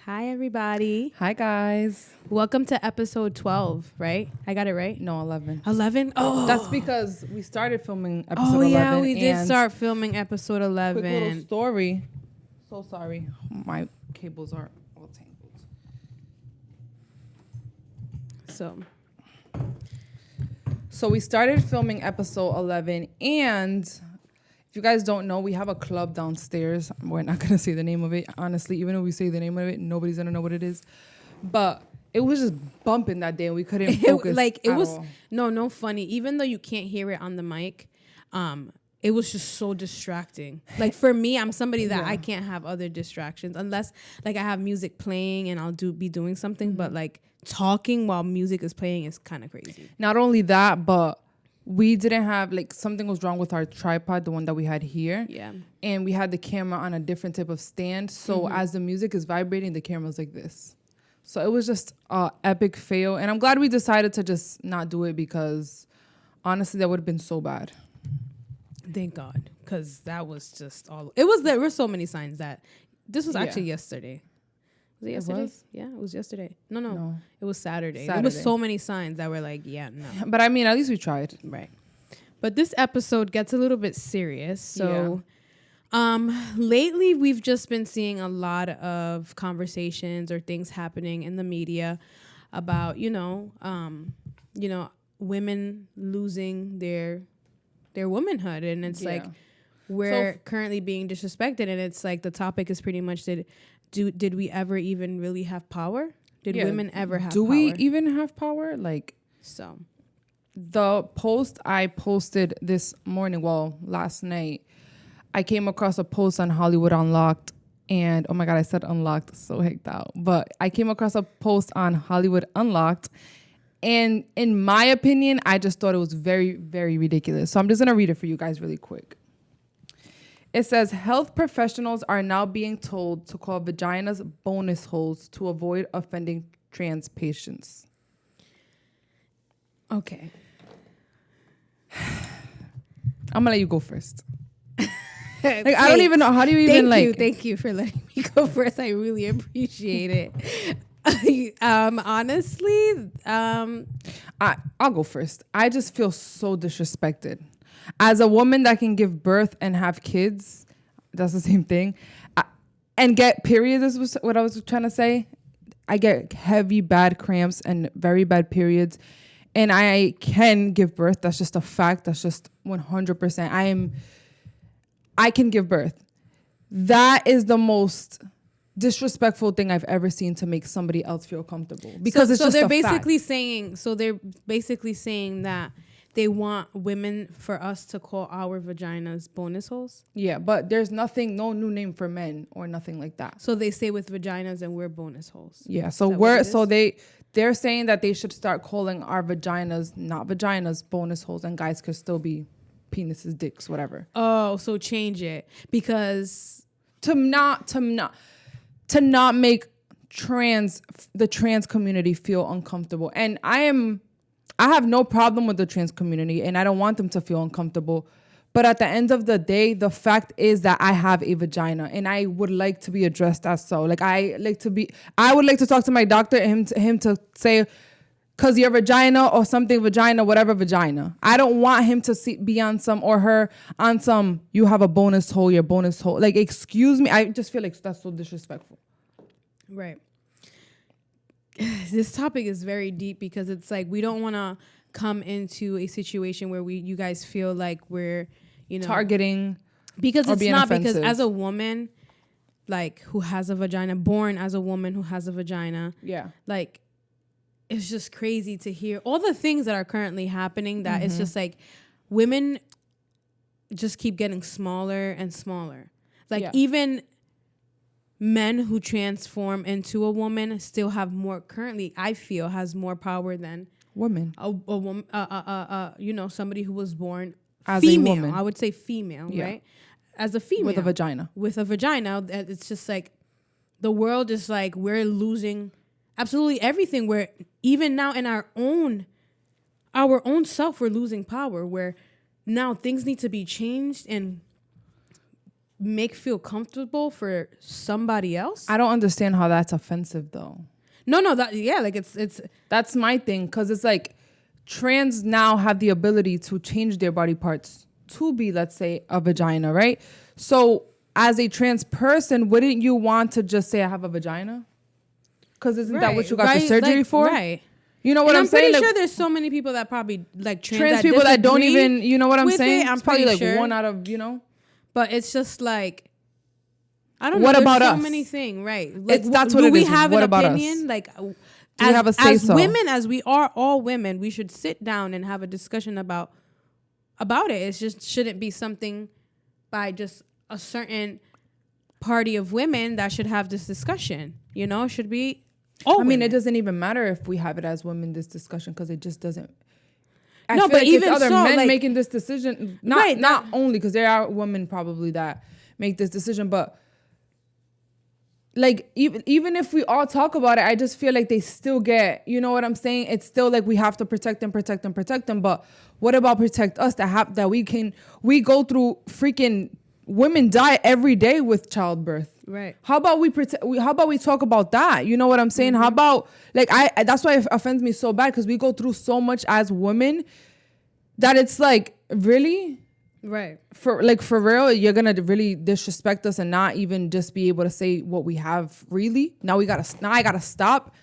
Hi, everybody. Hi, guys. Welcome to episode 12, right? I got it right? No, 11. 11? Oh. That's because we started filming episode 11. Yeah, we did start filming episode 11. Quick little story. So sorry. My cables are all tangled. So we started filming episode 11, and if you guys don't know, we have a club downstairs. We're not going to say the name of it. Honestly, even if we say the name of it, nobody's going to know what it is. But it was just bumping that day, and we couldn't focus No funny. Even though you can't hear it on the mic, it was just so distracting. Like for me, I'm somebody that I can't have other distractions unless like I have music playing and I'll be doing something. Mm-hmm. But like talking while music is playing is kind of crazy. Not only that, but we didn't have, like, something was wrong with our tripod, the one that we had here. Yeah. And we had the camera on a different type of stand. So as the music is vibrating, the camera's like this. So it was just an epic fail. And I'm glad we decided to just not do it because, honestly, that would have been so bad. Thank God. Because that was just all. There were so many signs that this was actually yesterday. Was it yesterday? Yeah, it was yesterday. No. It was Saturday. There was so many signs that were like, yeah, no. But I mean, at least we tried. Right. But this episode gets a little bit serious. So lately we've just been seeing a lot of conversations or things happening in the media about, women losing their womanhood. And it's like we're currently being disrespected. And it's like the topic is pretty much did we ever even really have power? Did women ever have power? Do we even have power? Like, so the post I posted this morning, last night, I came across a post on Hollywood Unlocked, and oh my God, I said unlocked, so hicked out. But I came across a post on Hollywood Unlocked, and in my opinion, I just thought it was very, very ridiculous. So I'm just gonna read it for you guys really quick. It says, health professionals are now being told to call vaginas bonus holes to avoid offending trans patients. Okay. I'm gonna let you go first. I don't even know. How do you even Thank you for letting me go first. I really appreciate it. Honestly, I'll go first. I just feel so disrespected. As a woman that can give birth and have kids, that's the same thing, and get periods is what I was trying to say. I get heavy, bad cramps and very bad periods, and I can give birth. That's just a fact. That's just 100%. I can give birth. That is the most disrespectful thing I've ever seen to make somebody else feel comfortable. Because they're basically saying that they want women for us to call our vaginas bonus holes. Yeah, but there's no new name for men or nothing like that. So they say with vaginas and we're bonus holes. Yeah, they're saying that they should start calling our vaginas, not vaginas, bonus holes, and guys could still be penises, dicks, whatever. Oh, so change it because to not make the trans community feel uncomfortable. And I have no problem with the trans community, and I don't want them to feel uncomfortable. But at the end of the day, the fact is that I have a vagina, and I would like to be addressed as so. Like I would like to talk to my doctor and him to say, cause your vagina or something vagina, whatever vagina. I don't want him to be on some or her on some. You have a bonus hole, your bonus hole. Like, excuse me. I just feel like that's so disrespectful. Right. This topic is very deep because it's like we don't want to come into a situation where you guys feel like we're, targeting, because it's not offensive. Because as a woman, like who has a vagina, born as a woman who has a vagina, like it's just crazy to hear all the things that are currently happening. That it's just like women just keep getting smaller and smaller. Like even men who transform into a woman still have more, currently I feel has more power than women. A woman, somebody who was born as female. a woman. I would say female, right? As a female with a vagina. It's just like the world is like we're losing absolutely everything. We're even now in our own self, we're losing power. Where now things need to be changed and make feel comfortable for somebody else. I don't understand how that's offensive though. No, like it's that's my thing, because it's like trans now have the ability to change their body parts to be, let's say, a vagina, right? So as a trans person, wouldn't you want to just say I have a vagina? Because isn't that what you got the surgery for? Right. You know what I'm saying? I'm pretty sure there's so many people that probably like trans people that don't even, you know what I'm saying? It's probably like one out of, you know. But it's just like, I don't know. What about us? So many things, right? Like, that's what it is. Do we have an opinion? Us? Like, as women, as we are all women, we should sit down and have a discussion about it. It just shouldn't be something by just a certain party of women that should have this discussion. You know, it should be all women. It doesn't even matter if we have it as women, this discussion, because it just doesn't. I feel like even it's other men like, making this decision. Not only because there are women probably that make this decision, but like even if we all talk about it, I just feel like they still get, you know what I'm saying? It's still like we have to protect them. But what about protect us that we go through freaking women die every day with childbirth. Right. How about we talk about that? You know what I'm saying? Mm-hmm. How about like that's why it offends me so bad, because we go through so much as women that it's like, really? Right. For real, you're gonna really disrespect us and not even just be able to say what we have. Really? Now I gotta stop.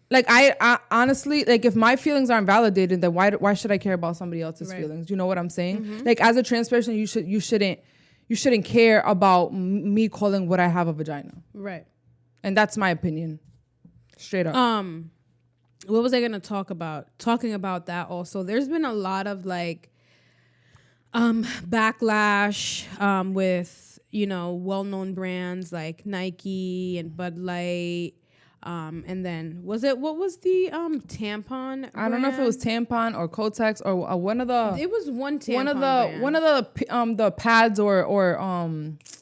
Like I honestly, like, if my feelings aren't validated, then why should I care about somebody else's feelings? You know what I'm saying? Mm-hmm. Like, as a trans person, you shouldn't care about me calling what I have a vagina. Right. And that's my opinion. Straight up. What was I gonna talk about? Talking about that also, there's been a lot of like backlash with, you know, well-known brands like Nike and Bud Light. And then what was the tampon I don't know if it was tampon or Kotex or one of the. It was one tampon. One of the pads or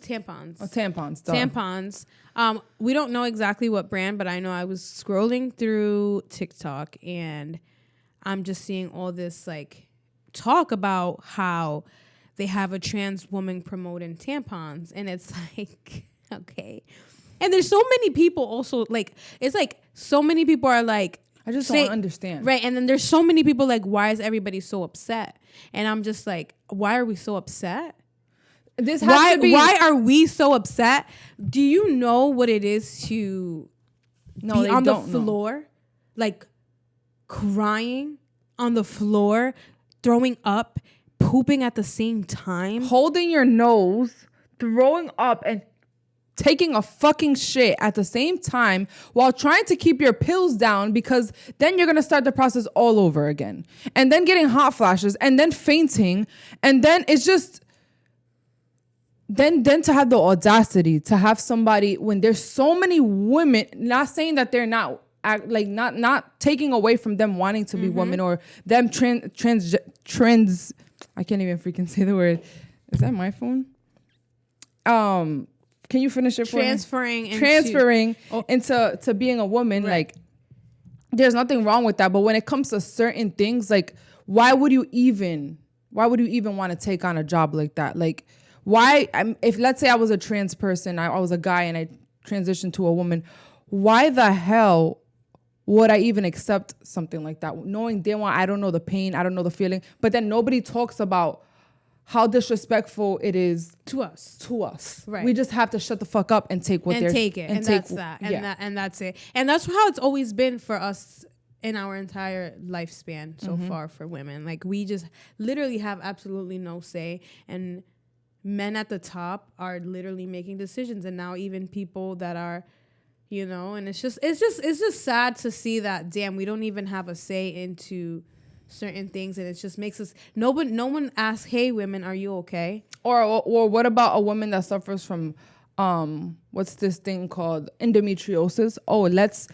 tampons. Oh, tampons. Duh. Tampons. We don't know exactly what brand, but I know I was scrolling through TikTok and I'm just seeing all this like talk about how they have a trans woman promoting tampons, and it's like, okay. And there's so many people also, like, it's like so many people are like, I just don't understand. Right. And then there's so many people like, why is everybody so upset? And I'm just like, why are we so upset? Why are we so upset? Do you know what it is to be on the floor, like crying on the floor, throwing up, pooping at the same time, holding your nose, throwing up, and taking a fucking shit at the same time while trying to keep your pills down, because then you're going to start the process all over again, and then getting hot flashes, and then fainting, and then it's just then to have the audacity to have somebody, when there's so many women, not saying that they're not not taking away from them wanting to be women or them trans I can't even freaking say the word. Is that my phone? Can you finish it for me? Transferring into being a woman, right. Like, there's nothing wrong with that. But when it comes to certain things, like, why would you even want to take on a job like that? Like, why? If let's say I was a trans person, I was a guy and I transitioned to a woman, why the hell would I even accept something like that? Knowing I don't know the pain, I don't know the feeling, but then nobody talks about how disrespectful it is to us. Right. We just have to shut the fuck up and take what they're take it, and that's that, and that's it. And that's how it's always been for us in our entire lifespan so far for women. Like, we just literally have absolutely no say, and men at the top are literally making decisions, and now even people that are, you know, and it's just sad to see that, damn, we don't even have a say into certain things, and it just makes us, no one asks, hey, women, are you okay? Or what about a woman that suffers from what's this thing called endometriosis? Oh, let's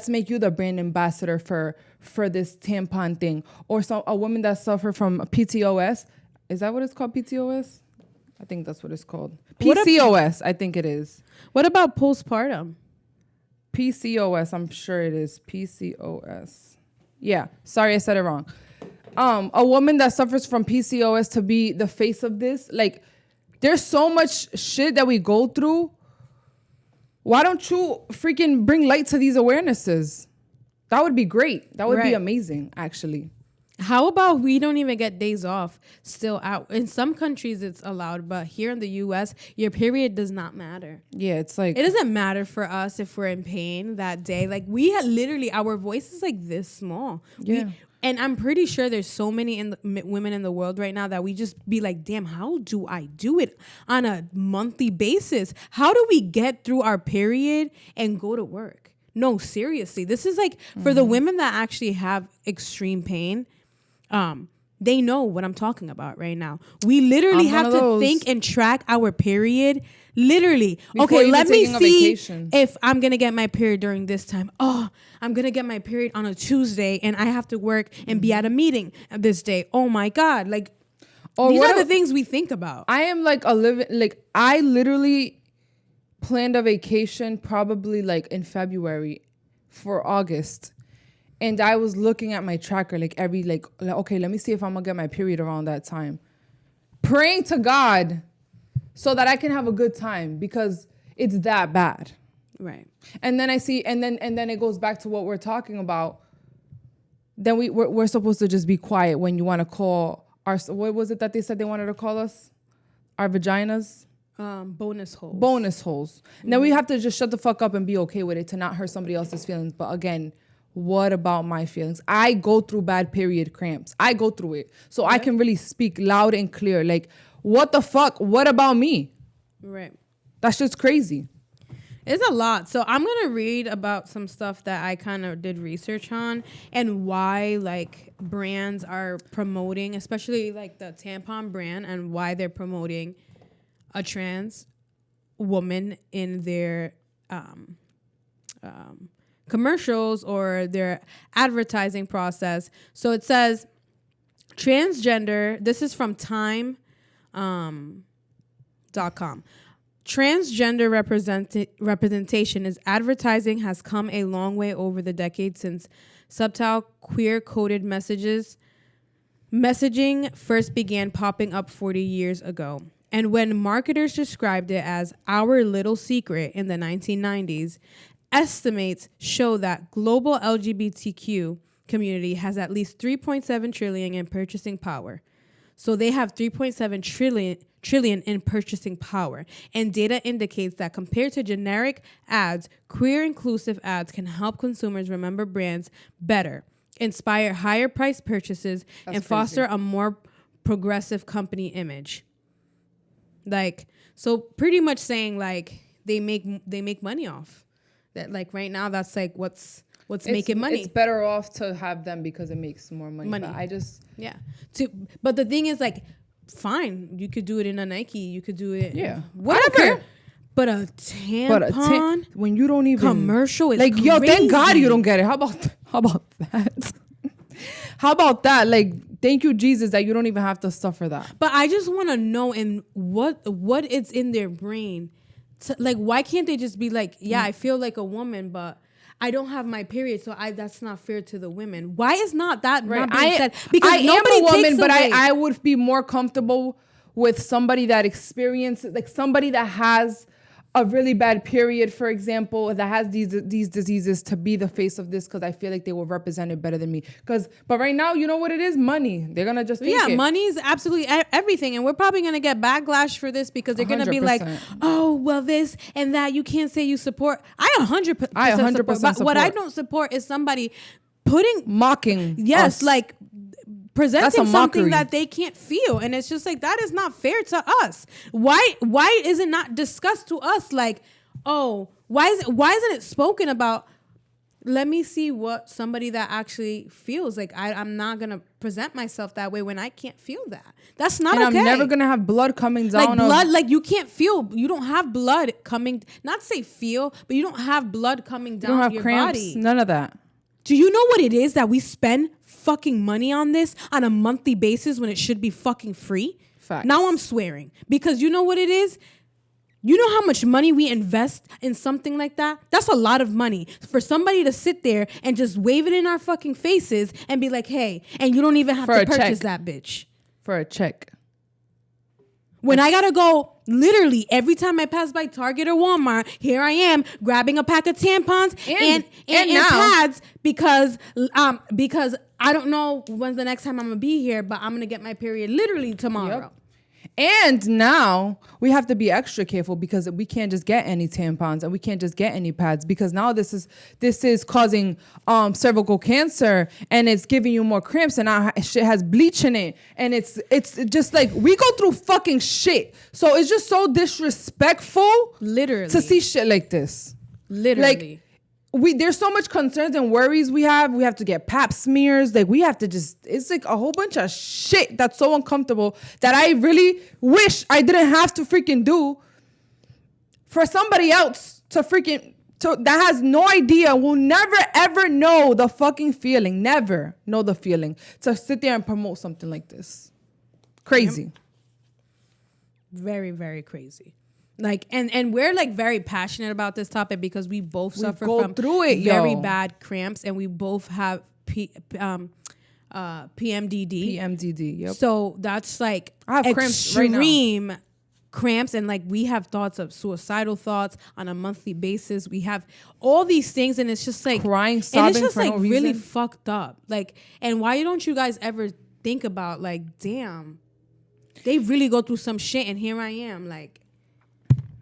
make you the brand ambassador for this tampon thing. Or a woman that suffers from PCOS. Is that what it's called? PCOS? I think that's what it's called. PCOS, I think it is. What about postpartum? PCOS, I'm sure it is. PCOS. Yeah, sorry, I said it wrong. A woman that suffers from PCOS to be the face of this, like, there's so much shit that we go through. Why don't you freaking bring light to these awarenesses? That would be great. That would be amazing, actually. How about we don't even get days off still out? In some countries it's allowed, but here in the US, your period does not matter. Yeah, it's like... It doesn't matter for us if we're in pain that day. Like, we had literally, our voice is like this small. Yeah. And I'm pretty sure there's so many women in the world right now that we just be like, damn, how do I do it on a monthly basis? How do we get through our period and go to work? No, seriously. This is like, for the women that actually have extreme pain, they know what I'm talking about right now. We literally have to think and track our period. Literally. Okay, let me see if I'm going to get my period during this time. Oh, I'm going to get my period on a Tuesday and I have to work and be at a meeting this day. Oh my God. Like, these are the things we think about. I am like I literally planned a vacation probably like in February for August. And I was looking at my tracker okay, let me see if I'm going to get my period around that time. Praying to God so that I can have a good time because it's that bad. Right. And then I see, and then it goes back to what we're talking about. Then we're supposed to just be quiet when you want to call what was it that they said they wanted to call us? Our vaginas? Bonus holes. Bonus holes. Mm-hmm. Now we have to just shut the fuck up and be okay with it to not hurt somebody else's feelings. But again, what about my feelings? I go through bad period cramps. I go through it. So I can really speak loud and clear. Like, what the fuck? What about me? Right. That's just crazy. It's a lot. So I'm going to read about some stuff that I kind of did research on and why like brands are promoting, especially like the tampon brand, and why they're promoting a trans woman in their commercials or their advertising process. So it says transgender, this is from time.com. Transgender representation is advertising has come a long way over the decades since subtle queer-coded messaging first began popping up 40 years ago. And when marketers described it as our little secret in the 1990s, estimates show that global LGBTQ community has at least 3.7 trillion in purchasing power. So they have 3.7 trillion in purchasing power. And data indicates that compared to generic ads, queer inclusive ads can help consumers remember brands better, inspire higher price purchases, and foster a more progressive company image. Like, so pretty much saying like they make money off that. Like right now, that's like what's making money. It's better off to have them because it makes more money. But I just but the thing is like, fine, you could do it in a Nike, you could do it whatever. But a tampon when you don't even commercial is like crazy. Yo, thank God you don't get it. How about that? How about that? Like, thank you, Jesus, that you don't even have to suffer that. But I just want to know what it's in their brain. Like, why can't they just be like, I feel like a woman, but I don't have my period, so that's not fair to the women. Why is not that not being said? Because I am a woman, but I would be more comfortable with somebody that experiences, like somebody that has a really bad period, for example, that has these diseases, to be the face of this, because I feel like they will represent it better than me. But right now, you know what it is? Money. They're gonna just take it. Money is absolutely everything, and we're probably gonna get backlash for this because they're gonna be like, "Oh, well, this and that. You can't say you support." I 100% support. But what I don't support is somebody mocking. Yes, us. Like presenting something that they can't feel, and it's just like, that is not fair to us. Why is it not discussed to us? Like, oh, why isn't it spoken about? Let me see what somebody that actually feels like. I'm not gonna present myself that way when I can't feel that. That's not okay. I'm never gonna have blood coming down. Like blood, like you can't feel. You don't have blood coming. Not to say feel, but you don't have blood coming down your cramps, body. None of that. Do you know what it is that we spend fucking money on this on a monthly basis when it should be fucking free? Facts. Now I'm swearing, because you know what it is? You know how much money we invest in something like that? That's a lot of money for somebody to sit there and just wave it in our fucking faces and be like, hey, and you don't even have to purchase that bitch. For a check. When I gotta go literally every time I pass by Target or Walmart, here I am grabbing a pack of tampons and pads because I don't know when's the next time I'm gonna be here, but I'm gonna get my period literally tomorrow. Yep. And now we have to be extra careful because we can't just get any tampons and we can't just get any pads, because now this is causing cervical cancer, and it's giving you more cramps, and now shit has bleach in it, and it's just like, we go through fucking shit. So it's just so disrespectful, literally, to see shit like this. Literally. Like, there's so much concerns and worries we have. We have to get pap smears. Like, we have to it's like a whole bunch of shit that's so uncomfortable that I really wish I didn't have to freaking do for somebody else that has no idea, will never ever know the fucking feeling, never know the feeling, to sit there and promote something like this. Crazy. Yep. Very, very crazy. Like, and we're like very passionate about this topic because we both suffer from very bad cramps, and we both have PMDD. PMDD, yep. So that's like I have extreme cramps, and like we have thoughts of suicidal thoughts on a monthly basis. We have all these things, and it's just like crying, sobbing, and it's just for like no really reason. fucked up. Like, and why don't you guys ever think about like, damn, they really go through some shit, and here I am, like.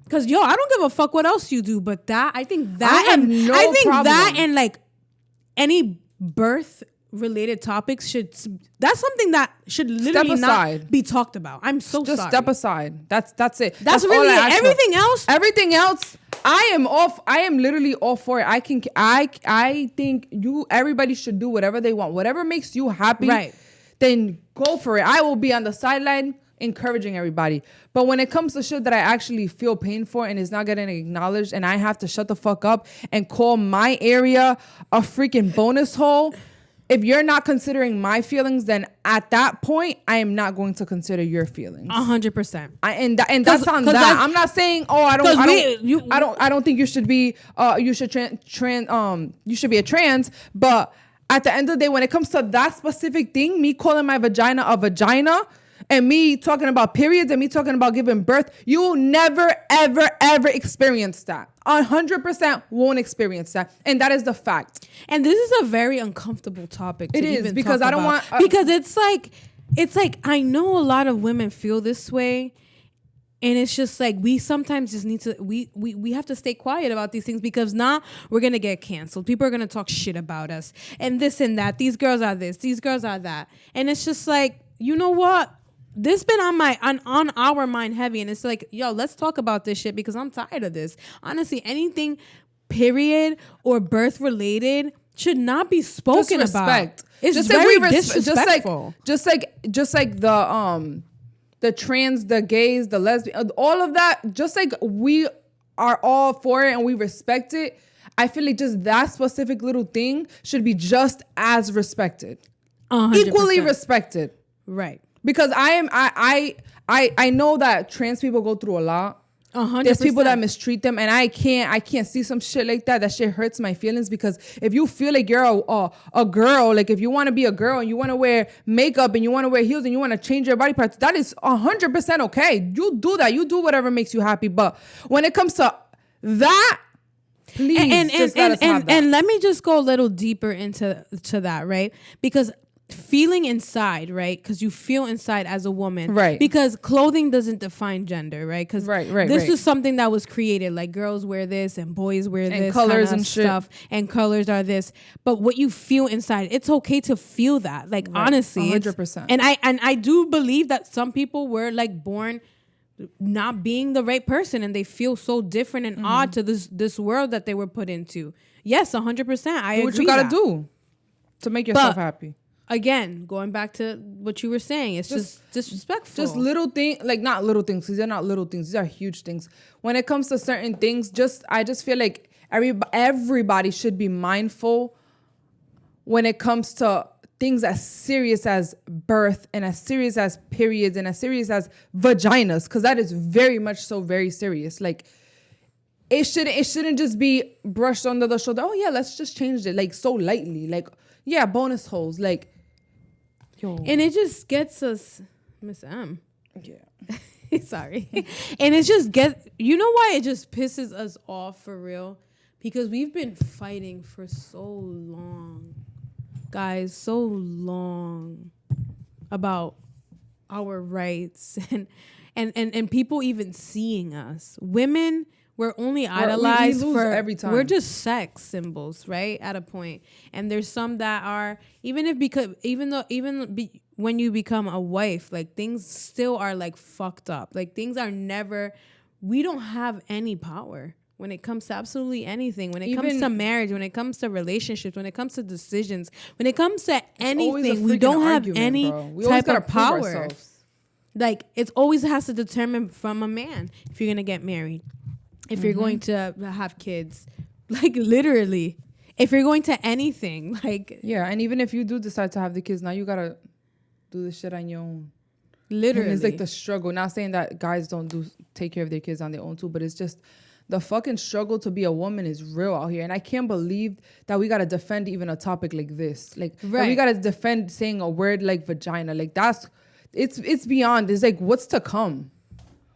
Cause I don't give a fuck what else you do, but I think that and like any birth related topics that's something that should literally not be talked about. I'm so just sorry. Step aside. That's it. That's really it. Everything else, I am literally all for it. I think everybody should do whatever they want, whatever makes you happy. Right. Then go for it. I will be on the sideline encouraging everybody. But when it comes to shit that I actually feel pain for and is not getting acknowledged, and I have to shut the fuck up and call my area a freaking bonus hole, if you're not considering my feelings, then at that point I am not going to consider your feelings. 100%. And that's on that. I'm not saying I don't think you should be you should be a trans, but at the end of the day, when it comes to that specific thing, me calling my vagina a vagina, and me talking about periods, and me talking about giving birth, you will never, ever, ever experience that. 100% won't experience that. And that is the fact. And this is a very uncomfortable topic to even because talk I don't about. want... because it's like, I know a lot of women feel this way. And it's just like, we sometimes just need to, we have to stay quiet about these things, because now we're going to get canceled. People are going to talk shit about us and this and that. These girls are this, these girls are that. And it's just like, you know what? This been on our mind heavy, and it's like, yo, let's talk about this shit, because I'm tired of this. Honestly, anything period or birth related should not be spoken about. It's just very disrespectful. Just like the trans, the gays, the lesbian, all of that. Just like we are all for it and we respect it, I feel like just that specific little thing should be just as respected, 100%. Equally respected, right? Because I know that trans people go through a lot. 100%. There's people that mistreat them, and I can't see some shit like that. That shit hurts my feelings, because if you feel like you're a girl, like if you want to be a girl and you want to wear makeup and you want to wear heels and you want to change your body parts, that is 100% okay. You do that. You do whatever makes you happy. But when it comes to that, please and let me just go a little deeper into that, right? Because feeling inside, right? Because you feel inside as a woman, right? Because clothing doesn't define gender, right? Because this is something that was created. Like, girls wear this and boys wear this, and colors and stuff, and colors are this. But what you feel inside, it's okay to feel that. Like, honestly, 100%. And I do believe that some people were like born not being the right person, and they feel so different and odd to this world that they were put into. Yes, 100%. I agree. Do what you gotta do to make yourself happy. Again, going back to what you were saying, it's just disrespectful. Just little things, like not little things. These are not little things. These are huge things. When it comes to certain things, I just feel like everybody should be mindful when it comes to things as serious as birth and as serious as periods and as serious as vaginas, because that is very much so very serious. Like, it shouldn't just be brushed under the shoulder. Oh yeah, let's just change it like so lightly. Like, yeah, bonus holes. Like, yo. And it just gets us, Miss M. Yeah. Sorry. And it's just you know why it just pisses us off for real? Because we've been fighting for so long, guys, so long about our rights and people even seeing us. Women, we're only idolized we for every time. We're just sex symbols, right? At a point. And there's some that are when you become a wife, like things still are like fucked up. Like things are never. We don't have any power when it comes to absolutely anything. When it comes to marriage, when it comes to relationships, when it comes to decisions, when it comes to anything, we don't have any type of power. Ourselves. Like it always has to determine from a man if you're gonna get married, if you're going to have kids, like literally, if you're going to anything, like yeah. And even if you do decide to have the kids, now you gotta do this shit on your own. Literally, and it's like the struggle. Not saying that guys don't take care of their kids on their own too, but it's just the fucking struggle to be a woman is real out here. And I can't believe that we gotta defend even a topic like this. Like we gotta defend saying a word like vagina. Like it's beyond. It's like what's to come.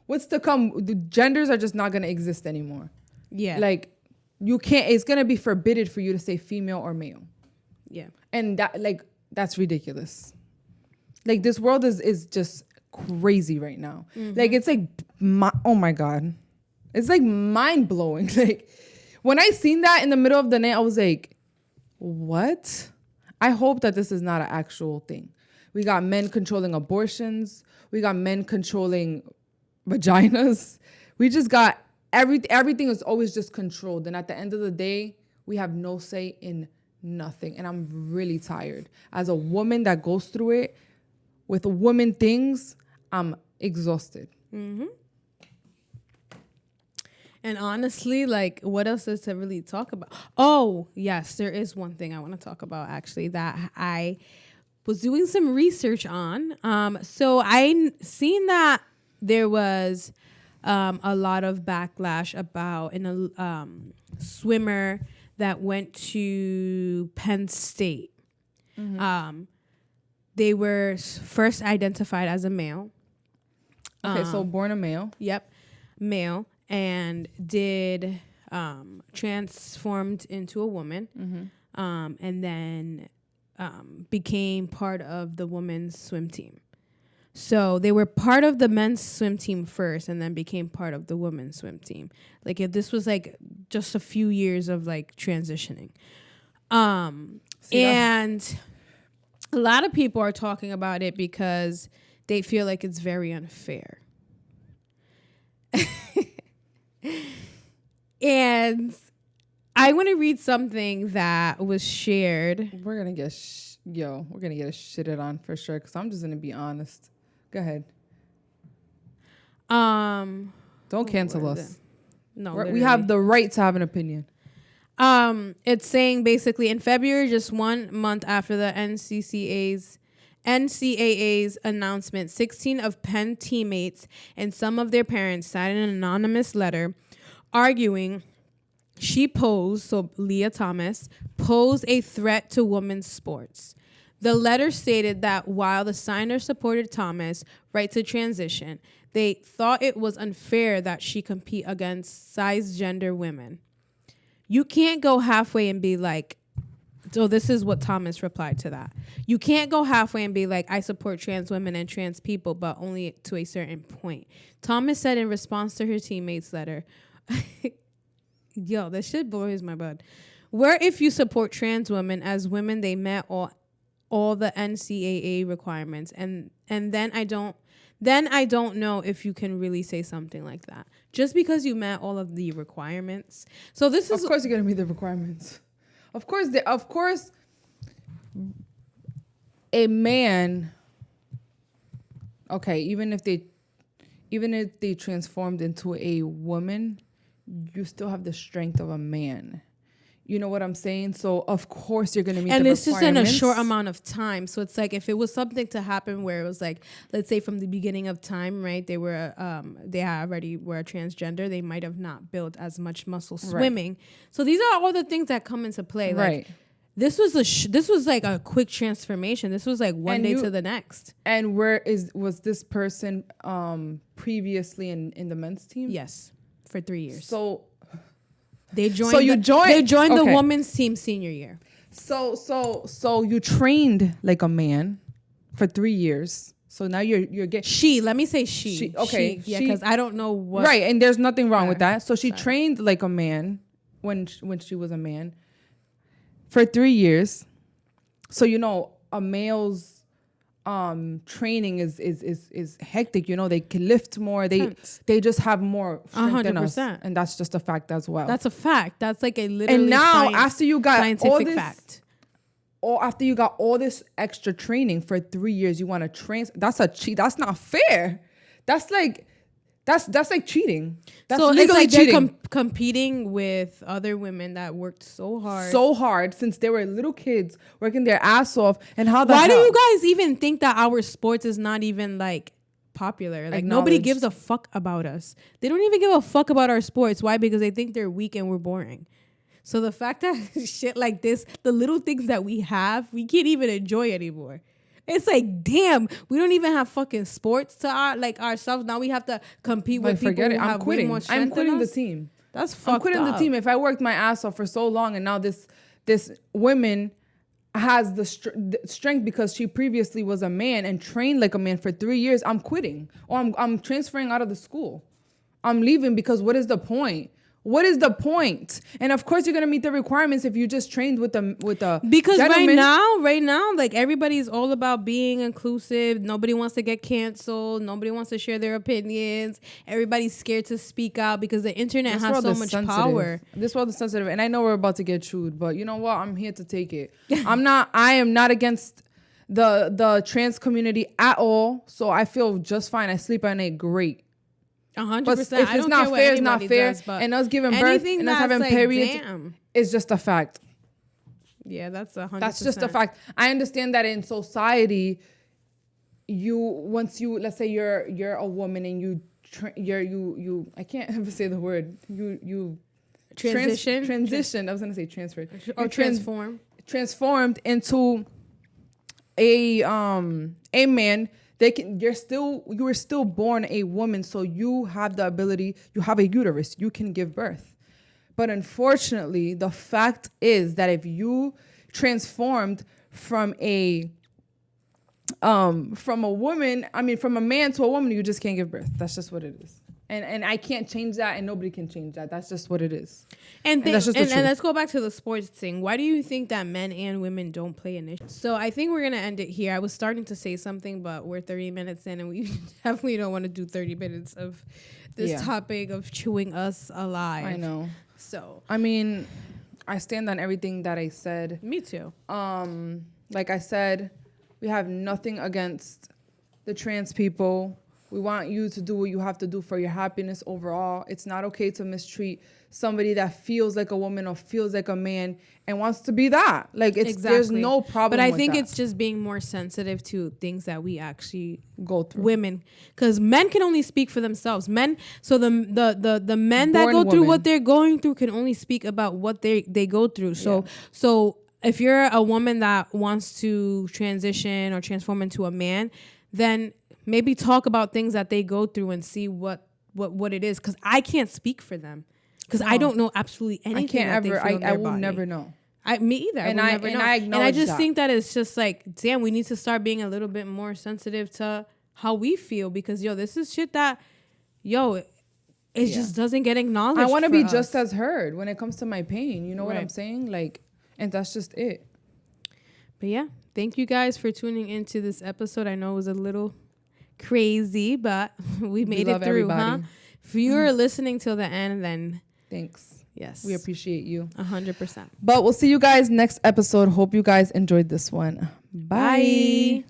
What's to come? The genders are just not gonna exist anymore. Yeah. Like you can't. It's gonna be forbidden for you to say female or male. Yeah. And that's ridiculous. Like this world is just crazy right now. Like it's like oh my God, it's like mind blowing. Like when I seen that in the middle of the night, I was like, what? I hope that this is not an actual thing. We got men controlling abortions. We got men controlling vaginas. We just got everything is always just controlled. And at the end of the day, we have no say in nothing. And I'm really tired. As a woman that goes through it with woman things, I'm exhausted. Mm-hmm. And honestly, like, what else is to really talk about? Oh, yes, there is one thing I want to talk about, actually, that I was doing some research on. So I seen that there was a lot of backlash about a swimmer that went to Penn State. Mm-hmm. They were first identified as a male. Okay, so born a male. Yep, male. And did transformed into a woman, and then became part of the women's swim team. So they were part of the men's swim team first, and then became part of the women's swim team. Like this was like just a few years of like transitioning, and a lot of people are talking about it because they feel like it's very unfair. And I want to read something that was shared. We're gonna get shitted on for sure. Because I'm just gonna be honest. Go ahead. Don't cancel us. No, we have the right to have an opinion. It's saying basically in February, just 1 month after the NCAA's announcement, 16 of Penn teammates and some of their parents signed an anonymous letter arguing Leah Thomas, posed a threat to women's sports. The letter stated that while the signers supported Thomas' right to transition, they thought it was unfair that she compete against cisgender women. You can't go halfway and be like, so this is what Thomas replied to that. You can't go halfway and be like, I support trans women and trans people, but only to a certain point. Thomas said in response to her teammates' letter, yo, this shit blows my bud. Where if you support trans women as women, they met all the NCAA requirements, and then I don't know if you can really say something like that just because you met all of the requirements. So this is, of course, you're gonna meet the requirements. Of course, a man. Okay, even if they transformed into a woman, you still have the strength of a man. You know what I'm saying? So of course you're gonna meet the requirements. And it's just in a short amount of time. So it's like if it was something to happen where it was like, let's say from the beginning of time, right? They already were transgender. They might have not built as much muscle swimming. Right. So these are all the things that come into play. Right. Like this was like a quick transformation. This was like one day to the next. And was this person previously in the men's team? Yes, for 3 years. So they joined. They joined the women's team senior year. So you trained like a man for 3 years. So now you're getting let me say she. Okay. Yeah, because I don't know what. Right, and there's nothing wrong with that. So she trained like a man when she was a man for 3 years. So a male's training is hectic. They can lift more. They just have more strength than us, and that's just a fact as well. That's a fact. That's like a literally and now after you got scientific all this fact. Or after you got all this extra training for 3 years, you want to train. That's a cheat. That's not fair. That's like cheating. That's so legally it's like cheating. They're competing with other women that worked so hard since they were little kids working their ass off. And why do you guys even think that our sports is not even like popular? Like nobody gives a fuck about us. They don't even give a fuck about our sports. Why? Because they think they're weak and we're boring. So the fact that shit like this, the little things that we have, we can't even enjoy anymore. It's like, damn, we don't even have fucking sports to ourselves. Now we have to compete with people who have way more strength. I'm quitting the team. That's fucked up. I'm quitting the team. If I worked my ass off for so long and now this woman has the strength because she previously was a man and trained like a man for 3 years, I'm quitting. Or I'm transferring out of the school. I'm leaving because what is the point? What is the point? And of course, you're gonna meet the requirements if you just trained with a because gentleman. right now, like everybody's all about being inclusive. Nobody wants to get canceled. Nobody wants to share their opinions. Everybody's scared to speak out because the internet has so much power. This world is sensitive, and I know we're about to get chewed, but you know what? I'm here to take it. I am not against the trans community at all. So I feel just fine. I sleep at night great. 100%. If it's not fair, it's not fair. And us giving birth and us having periods is just a fact. Yeah, that's 100%. That's just a fact. I understand that in society, let's say you're a woman and you I can't ever say the word. You transition. I was gonna say transferred or transformed into a man. You were still born a woman, so you have the ability, you have a uterus, you can give birth. But unfortunately, the fact is that if you transformed from a man to a woman, you just can't give birth. That's just what it is. And I can't change that, and nobody can change that. That's just what it is. And let's go back to the sports thing. Why do you think that men and women don't play initiative? So I think we're gonna end it here. I was starting to say something, but we're 30 minutes in, and we definitely don't want to do 30 minutes of this topic of chewing us alive. I know. So I mean, I stand on everything that I said. Me too. Like I said, we have nothing against the trans people. We want you to do what you have to do for your happiness overall. It's not okay to mistreat somebody that feels like a woman or feels like a man and wants to be that. Like, there's no problem. But I think it's just being more sensitive to things that we actually go through. Women, because men can only speak for themselves. Men, so the men that go through what they're going through can only speak about what they go through. So if you're a woman that wants to transition or transform into a man, then maybe talk about things that they go through and see what it is. Because I can't speak for them. Because I don't know absolutely anything. I will never know. Me either. And I just think that it's just like, damn, we need to start being a little bit more sensitive to how we feel. Because, this is shit that, it just doesn't get acknowledged. I want to be just as heard when it comes to my pain. You know what I'm saying? Like, and that's just it. But yeah, thank you guys for tuning into this episode. I know it was a little crazy, but we made it through, everybody. If you're listening till the end, then thanks. Yes, we appreciate you 100%. But we'll see you guys next episode. Hope you guys enjoyed this one. Bye.